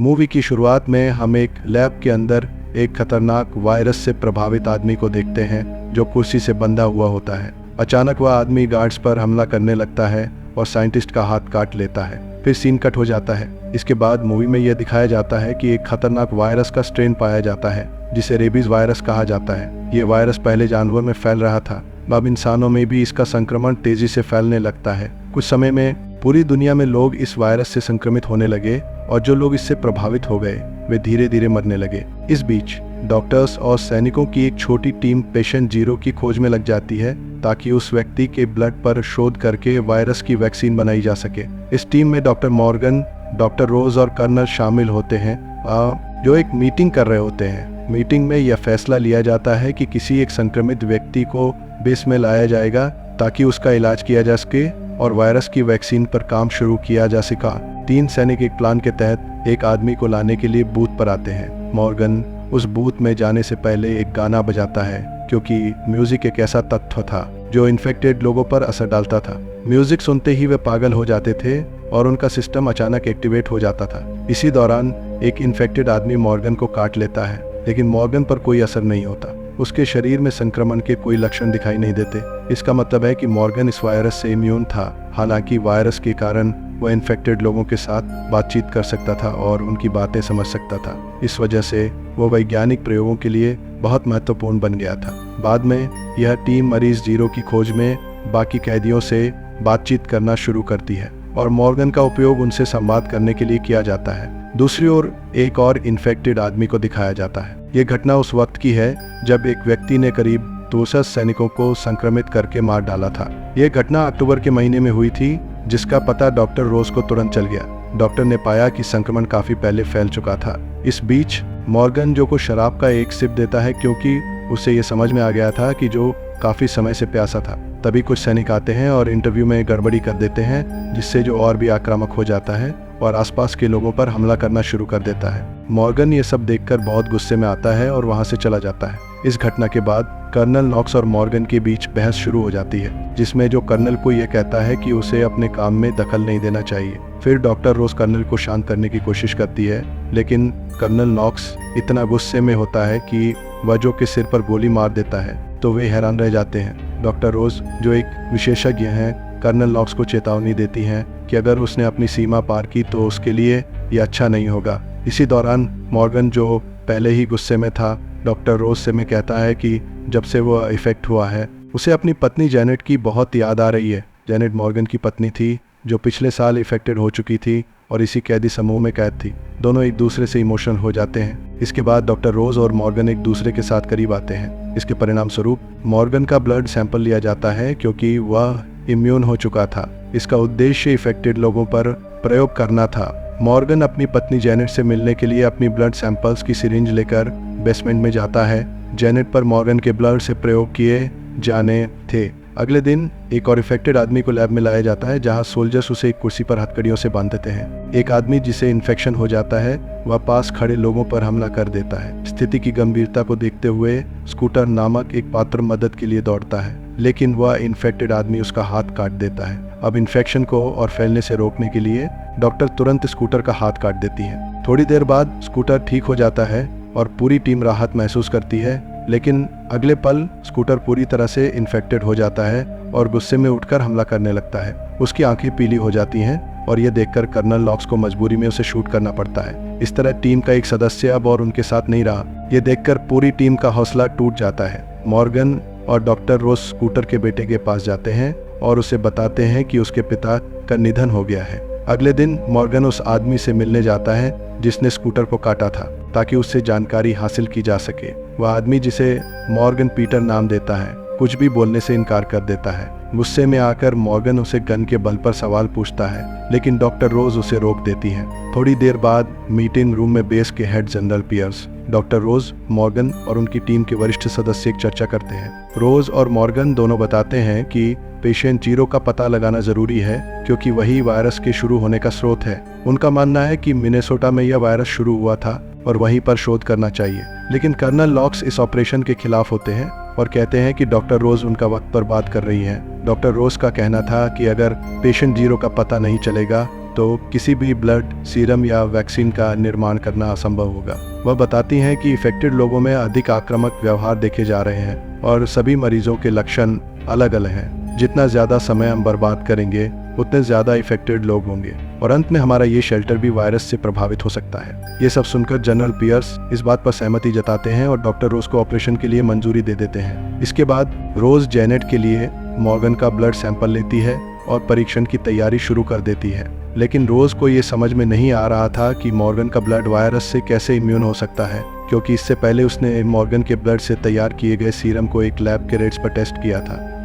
Movie की शुरुआत में हम एक लैब के अंदर एक खतरनाक वायरस से प्रभावित आदमी को देखते हैं जो कुर्सी से बंधा हुआ होता है। अचानक वह आदमी गार्ड्स पर हमला करने लगता है और साइंटिस्ट का हाथ काट लेता है। फिर सीन कट हो जाता है। इसके बाद मूवी में यह दिखाया जाता है कि एक खतरनाक वायरस का स्ट्रेन पाया जाता है जिसे रेबीज वायरस कहा जाता है। ये वायरस पहले जानवर में फैल रहा था, अब इंसानों में भी इसका संक्रमण तेजी से फैलने लगता है। कुछ समय में पूरी दुनिया में लोग इस वायरस से संक्रमित होने लगे और जो लोग इससे प्रभावित हो गए वे धीरे धीरे मरने लगे। इस बीच डॉक्टर्स और सैनिकों की एक छोटी टीम पेशेंट जीरो की खोज में लग जाती है ताकि उस व्यक्ति के ब्लड पर शोध करके वायरस की वैक्सीन बनाई जा सके। इस टीम में डॉक्टर मॉर्गन, डॉक्टर रोज और कर्नल शामिल होते हैं जो एक मीटिंग कर रहे होते हैं। मीटिंग में यह फैसला लिया जाता है कि किसी एक संक्रमित व्यक्ति को बेस में लाया जाएगा ताकि उसका इलाज किया जा सके और वायरस की वैक्सीन पर काम शुरू किया जा सका। 3 सैनिक एक प्लान के तहत एक आदमी को लाने के लिए बूथ पर आते हैं। मॉर्गन उस बूथ में जाने से पहले एक गाना बजाता है क्योंकि म्यूजिक एक ऐसा तत्व था जो इन्फेक्टेड लोगों पर असर डालता था। म्यूजिक सुनते ही वे पागल हो जाते थे और उनका सिस्टम अचानक एक्टिवेट हो जाता था। इसी दौरान एक इन्फेक्टेड आदमी मॉर्गन को काट लेता है, लेकिन मॉर्गन पर कोई असर नहीं होता। उसके शरीर में संक्रमण के कोई लक्षण दिखाई नहीं देते। इसका मतलब है कि मॉर्गन इस वायरस से इम्यून था। हालांकि वायरस के कारण वह इन्फेक्टेड लोगों के साथ बातचीत कर सकता था और उनकी बातें समझ सकता था। इस वजह से वो वैज्ञानिक प्रयोगों के लिए बहुत महत्वपूर्ण बन गया था। बाद में यह टीम मरीज जीरो की खोज में बाकी कैदियों से बातचीत करना शुरू करती है और मॉर्गन का उपयोग उनसे संवाद करने के लिए किया जाता है। दूसरी ओर एक और इन्फेक्टेड आदमी को दिखाया जाता है। ये घटना उस वक्त की है जब एक व्यक्ति ने करीब 200 सैनिकों को संक्रमित करके मार डाला था। यह घटना अक्टूबर के महीने में हुई थी, जिसका पता डॉक्टर रोज को तुरंत चल गया। डॉक्टर ने पाया कि संक्रमण काफी पहले फैल चुका था। इस बीच मॉर्गन जो को शराब का एक सिप देता है क्योंकि उसे ये समझ में आ गया था कि जो काफी समय से प्यासा था। तभी कुछ सैनिक आते हैं और इंटरव्यू में गड़बड़ी कर देते हैं, जिससे जो और भी आक्रामक हो जाता है और आसपास के लोगों पर हमला करना शुरू कर देता है। मॉर्गन ये सब देखकर बहुत गुस्से में आता है और वहां से चला जाता है। इस घटना के बाद कर्नल नॉक्स और मॉर्गन के बीच बहस शुरू हो जाती है, जिसमें जो कर्नल को यह कहता है कि उसे अपने काम में दखल नहीं देना चाहिए। फिर डॉक्टर रोज कर्नल को शांत करने की कोशिश करती है, लेकिन कर्नल नॉक्स इतना गुस्से में होता है कि वह जो के सिर पर गोली मार देता है, तो वे हैरान रह जाते हैं। डॉक्टर रोज जो एक विशेषज्ञ हैं, कर्नल नॉक्स को चेतावनी देती हैं कि अगर उसने अपनी सीमा पार की तो उसके लिए यह अच्छा नहीं होगा। इसी दौरान मॉर्गन जो पहले ही गुस्से में था, डॉक्टर रोज से में कहता है कि जब से वो इफेक्ट हुआ है उसे अपनी पत्नी जेनेट की बहुत याद आ रही है। जेनेट मॉर्गन की पत्नी थी जो पिछले साल इफेक्टेड हो चुकी थी और इसी कैदी समूह में कैद थी। दोनों एक दूसरे से इमोशनल हो जाते हैं। इसके बाद डॉक्टर रोज और मॉर्गन एक दूसरे के साथ करीब आते हैं। इसके परिणाम स्वरूप मॉर्गन का ब्लड सैंपल लिया जाता है क्योंकि वह इम्यून हो चुका था। इसका उद्देश्य इफेक्टेड लोगों पर प्रयोग करना था। मॉर्गन अपनी पत्नी जेनेट से मिलने के लिए अपनी ब्लड सैंपल्स की सिरिंज लेकर बेसमेंट में जाता है। जेनेट पर मॉर्गन के ब्लड से प्रयोग किए जाने थे। अगले दिन एक और इफेक्टेड आदमी को लैब में लाया जाता है, जहां सोल्जर्स उसे एक कुर्सी पर हथकड़ियों से बांध देते हैं। एक आदमी जिसे इन्फेक्शन हो जाता है वह पास खड़े लोगों पर हमला कर देता है। स्थिति की गंभीरता को देखते हुए स्कूटर नामक एक पात्र मदद के लिए दौड़ता है, लेकिन वह इन्फेक्टेड आदमी उसका हाथ काट देता है। अब इन्फेक्शन को और फैलने से रोकने के लिए डॉक्टर तुरंत स्कूटर का हाथ काट देती है। थोड़ी देर बाद स्कूटर ठीक हो जाता है और पूरी टीम राहत महसूस करती है, लेकिन अगले पल स्कूटर पूरी तरह से इन्फेक्टेड हो जाता है और गुस्से में उठकर हमला करने लगता है। उसकी आंखें पीली हो जाती हैं और यह देखकर कर्नल नॉक्स को मजबूरी में उसे शूट करना पड़ता है। इस तरह टीम का एक सदस्य अब और उनके साथ नहीं रहा। यह देखकर पूरी टीम का हौसला टूट जाता है। मॉर्गन और डॉक्टर रोज स्कूटर के बेटे के पास जाते हैं और उसे बताते हैं कि उसके पिता का निधन हो गया है। अगले दिन मॉर्गन उस आदमी से मिलने जाता है जिसने स्कूटर को काटा था, ताकि उससे जानकारी हासिल की जा सके। वह आदमी, जिसे मॉर्गन पीटर नाम देता है, कुछ भी बोलने से इनकार कर देता है। गुस्से में आकर मॉर्गन उसे गन के बल पर सवाल पूछता है, लेकिन डॉक्टर रोज उसे रोक देती हैं। थोड़ी देर बाद मीटिंग रूम में बेस के हेड जनरल पियर्स, डॉक्टर रोज, मॉर्गन और उनकी टीम के वरिष्ठ सदस्य एक चर्चा करते हैं। रोज और मॉर्गन दोनों बताते हैं कि पेशेंट जीरो का पता लगाना जरूरी है क्योंकि वही वायरस के शुरू होने का स्रोत है। उनका मानना है कि मिनेसोटा में यह वायरस शुरू हुआ था और वहीं पर शोध करना चाहिए, लेकिन कर्नल नॉक्स इस ऑपरेशन के खिलाफ होते हैं और कहते हैं कि डॉक्टर रोज उनका वक्त बर्बाद कर रही हैं। डॉक्टर रोज का कहना था कि अगर पेशेंट जीरो का पता नहीं चलेगा तो किसी भी ब्लड, सीरम या वैक्सीन का निर्माण करना असंभव होगा। वह बताती हैं कि इफेक्टेड लोगों में अधिक आक्रामक व्यवहार देखे जा रहे हैं और सभी मरीजों के लक्षण अलग अलग हैं। जितना ज़्यादा समय हम बर्बाद करेंगे उतने ज़्यादा इफेक्टेड लोग होंगे और अंत में हमारा ये शेल्टर भी वायरस से प्रभावित हो सकता है। ये सब सुनकर जनरल पियर्स इस बात पर सहमति जताते हैं और डॉक्टर रोज को ऑपरेशन के लिए मंजूरी दे देते हैं। इसके बाद रोज जेनेट के लिए मॉर्गन का ब्लड सैंपल लेती है और परीक्षण की तैयारी शुरू कर देती है। लेकिन रोज को ये समझ में नहीं आ रहा था कि मॉर्गन का ब्लड वायरस से कैसे इम्यून हो सकता है, क्योंकि इससे पहले उसने मॉर्गन के ब्लड से तैयार किए गए सीरम को एक लैब के रेट्स पर टेस्ट किया था।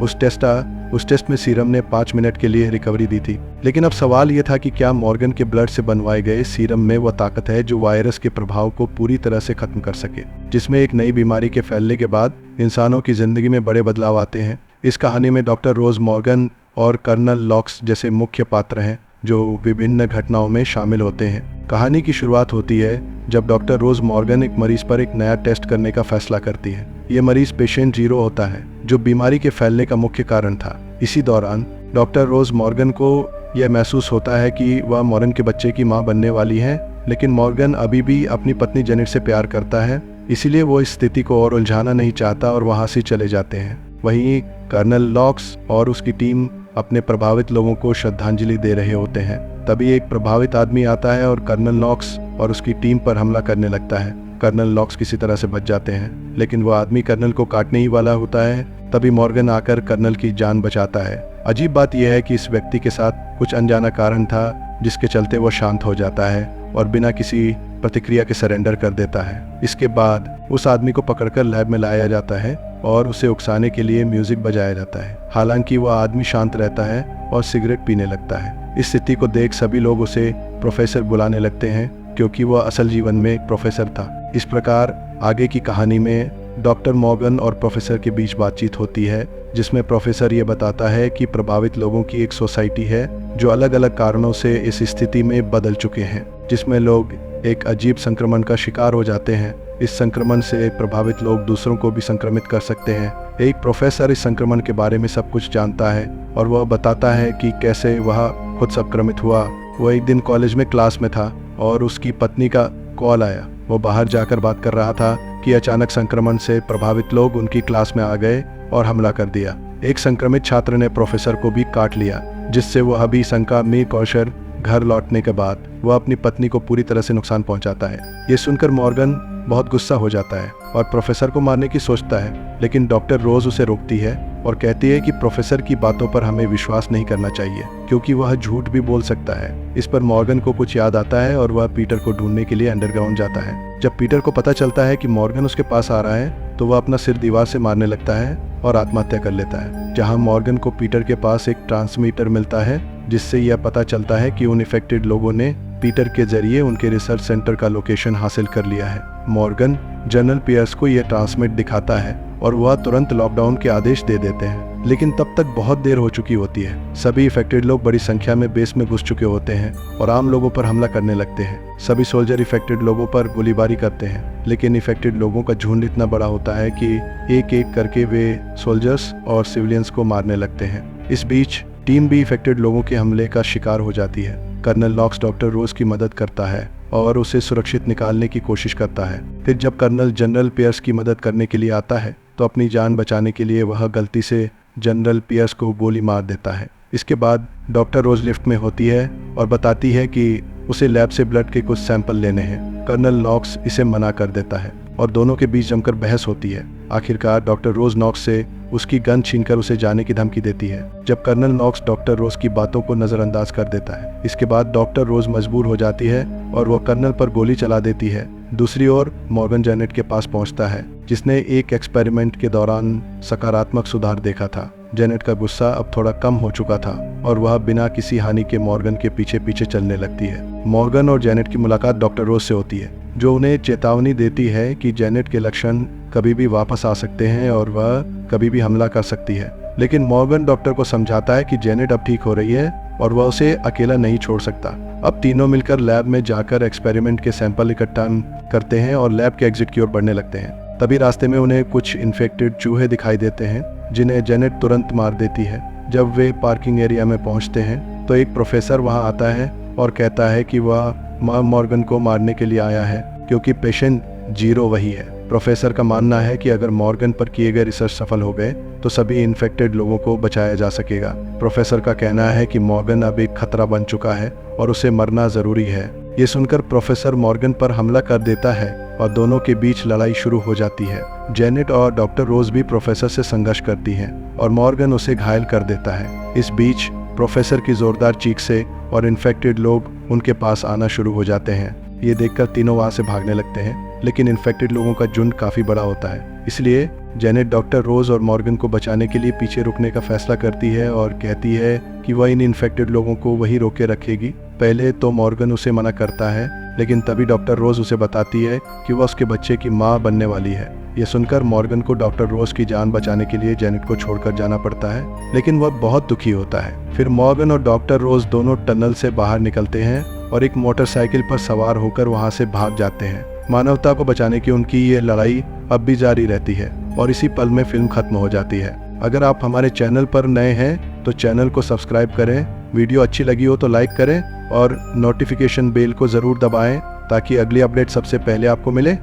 उस टेस्ट में सीरम ने 5 मिनट के लिए रिकवरी दी थी। लेकिन अब सवाल यह था कि क्या मॉर्गन के ब्लड से बनवाए गए सीरम में वह ताकत है जो वायरस के प्रभाव को पूरी तरह से खत्म कर सके, जिसमें एक नई बीमारी के फैलने के बाद इंसानों की जिंदगी में बड़े बदलाव आते हैं। इस कहानी में डॉक्टर रोज मॉर्गन और कर्नल लॉक्स जैसे मुख्य पात्र हैं जो विभिन्न घटनाओं में शामिल होते हैं। कहानी की शुरुआत होती है जब डॉक्टर रोज मॉर्गन एक मरीज पर एक नया टेस्ट करने का फैसला करती है। ये मरीज पेशेंट 0 होता है, जो बीमारी के फैलने का मुख्य कारण था। इसी दौरान डॉक्टर रोज मॉर्गन को यह महसूस होता है कि वह मॉर्गन के बच्चे की मां बनने वाली है, लेकिन मॉर्गन अभी भी अपनी पत्नी जेनेट से प्यार करता है, इसीलिए वो इस स्थिति को और उलझाना नहीं चाहता और वहां से चले जाते हैं। वहीं कर्नल लॉक्स और उसकी टीम अपने प्रभावित लोगों को श्रद्धांजलि दे रहे होते हैं। तभी एक प्रभावित आदमी आता है और कर्नल लॉक्स और उसकी टीम पर हमला करने लगता है। कर्नल लॉक्स किसी तरह से बच जाते हैं, लेकिन वो आदमी कर्नल को काटने ही वाला होता है। तभी मॉर्गन आकर कर्नल की जान बचाता है। अजीब बात यह है कि इस व्यक्ति के साथ कुछ अनजाना कारण था जिसके चलते वो शांत हो जाता है और बिना किसी प्रतिक्रिया के सरेंडर कर देता है। इसके बाद उस आदमी को पकड़कर लैब में लाया जाता है और उसे उकसाने के लिए म्यूजिक बजाया जाता है। हालांकि वह आदमी शांत रहता है और सिगरेट पीने लगता है। इस स्थिति को देख सभी लोग उसे प्रोफेसर बुलाने लगते हैं, क्योंकि वह असल जीवन में एक प्रोफेसर था। इस प्रकार आगे की कहानी में डॉक्टर मॉर्गन और प्रोफेसर के बीच बातचीत होती है, जिसमें प्रोफेसर ये बताता है कि प्रभावित लोगों की एक सोसाइटी है जो अलग अलग कारणों से इस स्थिति में बदल चुके हैं, जिसमें लोग एक अजीब संक्रमण का शिकार हो जाते हैं। इस संक्रमण से प्रभावित लोग दूसरों को भी संक्रमित कर सकते हैं। एक प्रोफेसर इस संक्रमण के बारे में सब कुछ जानता है और वह बताता है कि कैसे वह खुद संक्रमित हुआ। वह एक दिन कॉलेज में क्लास में था और उसकी पत्नी का कॉल आया। वो बाहर जाकर बात कर रहा था कि अचानक संक्रमण से प्रभावित लोग उनकी क्लास में आ गए और हमला कर दिया। एक संक्रमित छात्र ने प्रोफेसर को भी काट लिया, जिससे वह अभी संक्रमित कौशल घर लौटने के बाद वह अपनी पत्नी को पूरी तरह से नुकसान पहुंचाता है। ये सुनकर मॉर्गन बहुत गुस्सा हो जाता है और प्रोफेसर को मारने की सोचता है, लेकिन डॉक्टर रोज उसे रोकती है और कहती है कि प्रोफेसर की बातों पर हमें विश्वास नहीं करना चाहिए, क्योंकि वह झूठ भी बोल सकता है। इस पर मॉर्गन को कुछ याद आता है और वह पीटर को ढूंढने के लिए अंडरग्राउंड जाता है। जब पीटर को पता चलता है कि मॉर्गन उसके पास आ रहा है, तो वह अपना सिर दीवार से मारने लगता है और आत्महत्या कर लेता है। जहां मॉर्गन को पीटर के पास एक ट्रांसमीटर मिलता है, जिससे यह पता चलता है कि उन इफेक्टेड लोगों ने पीटर के जरिए उनके रिसर्च सेंटर का लोकेशन हासिल कर लिया है। मॉर्गन जनरल पियर्स को यह ट्रांसमिट दिखाता है और वह तुरंत लॉकडाउन के आदेश दे देते हैं, लेकिन तब तक बहुत देर हो चुकी होती है। सभी इफेक्टेड लोग बड़ी संख्या में बेस में घुस चुके होते हैं और आम लोगों पर हमला करने लगते हैं। सभी सोल्जर इफेक्टेड लोगों पर गोलीबारी करते हैं, लेकिन इफेक्टेड लोगों का झुंड इतना बड़ा होता है कि एक एक करके वे सोल्जर्स और सिविलियंस को मारने लगते हैं। इस बीच टीम भी इफेक्टेड लोगों के हमले का शिकार हो जाती है। कर्नल लॉक्स डॉक्टर रोज की मदद करता है और उसे सुरक्षित निकालने की कोशिश करता है। फिर जब कर्नल जनरल पियर्स की मदद करने के लिए आता है, तो अपनी जान बचाने के लिए वह गलती से जनरल पियर्स को गोली मार देता है। इसके बाद डॉक्टर रोज लिफ्ट में होती है और बताती है कि उसे लैब से ब्लड के कुछ सैंपल लेने हैं। कर्नल नॉक्स इसे मना कर देता है और दोनों के बीच जमकर बहस होती है। आखिरकार डॉक्टर रोज नॉक्स से उसकी गन छीनकर उसे जाने की धमकी देती है, जब कर्नल नॉक्स डॉक्टर रोज की बातों को नजरअंदाज कर देता है। इसके बाद डॉक्टर रोज मजबूर हो जाती है और वह कर्नल पर गोली चला देती है। दूसरी ओर मॉर्गन जेनेट के पास पहुंचता है, जिसने एक एक्सपेरिमेंट के दौरान सकारात्मक सुधार देखा था। जेनेट का गुस्सा अब थोड़ा कम हो चुका था और वह बिना किसी हानि के मॉर्गन के पीछे पीछे चलने लगती है। मॉर्गन और जेनेट की मुलाकात डॉक्टर रोज से होती है, जो उन्हें चेतावनी देती है कि जेनेट के लक्षण कभी भी वापस आ सकते हैं और वह कभी भी हमला कर सकती है। लेकिन मॉर्गन डॉक्टर को समझाता है कि जेनेट अब ठीक हो रही है और वह उसे अकेला नहीं छोड़ सकता। अब तीनों मिलकर लैब में जाकर एक्सपेरिमेंट के सैंपल इकट्ठा करते हैं और लैब के एग्जिट की ओर बढ़ने लगते हैं। तभी रास्ते में उन्हें कुछ इन्फेक्टेड चूहे दिखाई देते हैं, जिन्हें जेनेट तुरंत मार देती है। जब वे पार्किंग एरिया में पहुंचते हैं, तो एक प्रोफेसर वहां आता है और कहता है कि वह मॉर्गन को मारने के लिए आया है क्योंकि पेशेंट 0 वही है। प्रोफेसर का मानना है कि अगर मॉर्गन पर किए गए रिसर्च सफल हो गए तो सभी इन्फेक्टेड लोगों को बचाया जा सकेगा। प्रोफेसर का कहना है कि मॉर्गन अब एक खतरा बन चुका है और उसे मरना जरूरी है। ये सुनकर प्रोफेसर मॉर्गन पर हमला कर देता है और दोनों के बीच लड़ाई शुरू हो जाती है। जेनेट और डॉक्टर रोज भी प्रोफेसर से संघर्ष करती हैं और मॉर्गन उसे घायल कर देता है। इस बीच प्रोफेसर की जोरदार चीख से और इन्फेक्टेड लोग उनके पास आना शुरू हो जाते हैं। ये देखकर तीनों वहाँ से भागने लगते हैं, लेकिन इन्फेक्टेड लोगों का झुंड काफ़ी बड़ा होता है। इसलिए जेनेट डॉक्टर रोज और मॉर्गन को बचाने के लिए पीछे रुकने का फैसला करती है और कहती है कि वह इन इन्फेक्टेड लोगों को वहीं रोके रखेगी। पहले तो मॉर्गन उसे मना करता है, लेकिन तभी डॉक्टर रोज उसे बताती है कि वह उसके बच्चे की माँ बनने वाली है। ये सुनकर मॉर्गन को डॉक्टर रोज की जान बचाने के लिए जेनेट को छोड़कर जाना पड़ता है, लेकिन वह बहुत दुखी होता है। फिर मॉर्गन और डॉक्टर रोज दोनों टनल से बाहर निकलते हैं और एक मोटरसाइकिल पर सवार होकर वहां से भाग जाते हैं। मानवता को बचाने की उनकी ये लड़ाई अब भी जारी रहती है और इसी पल में फिल्म खत्म हो जाती है। अगर आप हमारे चैनल पर नए हैं तो चैनल को सब्सक्राइब करें, वीडियो अच्छी लगी हो तो लाइक करें और नोटिफिकेशन बेल को ज़रूर दबाएं ताकि अगली अपडेट सबसे पहले आपको मिले।